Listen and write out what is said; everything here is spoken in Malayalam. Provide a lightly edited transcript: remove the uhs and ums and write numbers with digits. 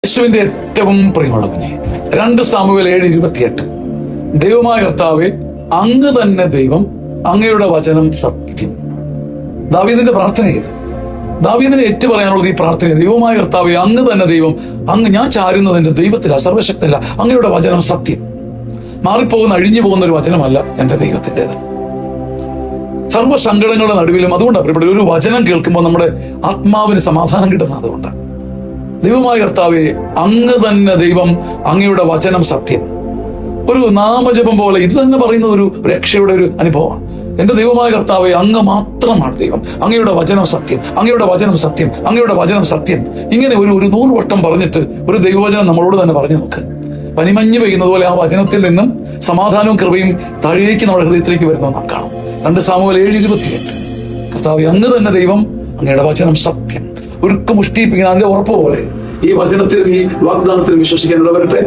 യേശുവിന്റെ ഏറ്റവും പ്രിയമുള്ള കുഞ്ഞെ 2 സാമുവേൽ 7:28 ദൈവമായ കർത്താവേ, അങ്ങ് തന്നെ ദൈവം, അങ്ങയുടെ വചനം സത്യം. ദാവീദിന്റെ പ്രാർത്ഥനയിൽ ദാവീദിനെ ഏറ്റു പറയാനുള്ളത് ഈ പ്രാർത്ഥന. ദൈവമായ കർത്താവേ, അങ്ങ് തന്നെ ദൈവം, അങ്ങ് ഞാൻ ചാരുന്നത് എന്റെ ദൈവത്തില, സർവശക്തല്ല, അങ്ങയുടെ വചനം സത്യം. മാറിപ്പോകുന്ന അഴിഞ്ഞു പോകുന്ന ഒരു വചനമല്ല എന്റെ ദൈവത്തിൻ്റെത്. സർവ്വ സങ്കടങ്ങളുടെ നടുവിലും അതുകൊണ്ടാണ് ഒരു വചനം കേൾക്കുമ്പോൾ നമ്മുടെ ആത്മാവിന് സമാധാനം കിട്ടുന്നത്. അതുകൊണ്ടാണ് ദൈവമായ കർത്താവേ, അങ്ങ് തന്നെ ദൈവം, അങ്ങയുടെ വചനം സത്യം. ഒരു നാമജപം പോലെ ഇത് തന്നെ പറയുന്ന ഒരു രക്ഷയുടെ ഒരു അനുഭവമാണ്. എന്റെ ദൈവമായ കർത്താവേ, അങ്ങ് മാത്രമാണ് ദൈവം, അങ്ങയുടെ വചനം സത്യം, അങ്ങയുടെ വചനം സത്യം, അങ്ങയുടെ വചനം സത്യം. ഇങ്ങനെ ഒരു 100 വട്ടം പറഞ്ഞിട്ട് ഒരു ദൈവവചനം നമ്മളോട് തന്നെ പറഞ്ഞു നോക്ക്. പനിമഞ്ഞ് പെയ്യുന്നത് പോലെ ആ വചനത്തിൽ നിന്നും സമാധാനവും കൃപയും താഴേക്ക് നമ്മുടെ ഹൃദയത്തിലേക്ക് വരുന്നത് നാം കാണും. 2 സാമുവേൽ 7:28 കർത്താവേ, അങ്ങ് തന്നെ ദൈവം, അങ്ങയുടെ വചനം സത്യം. ഒരു മുഷ്ടിപ്പിക്കുന്ന അതിന്റെ ഉറപ്പ് പോലെ ഈ വചനത്തിൽ, ഈ വാഗ്ദാനത്തിൽ വിശ്വസിക്കാൻ വരട്ടെ.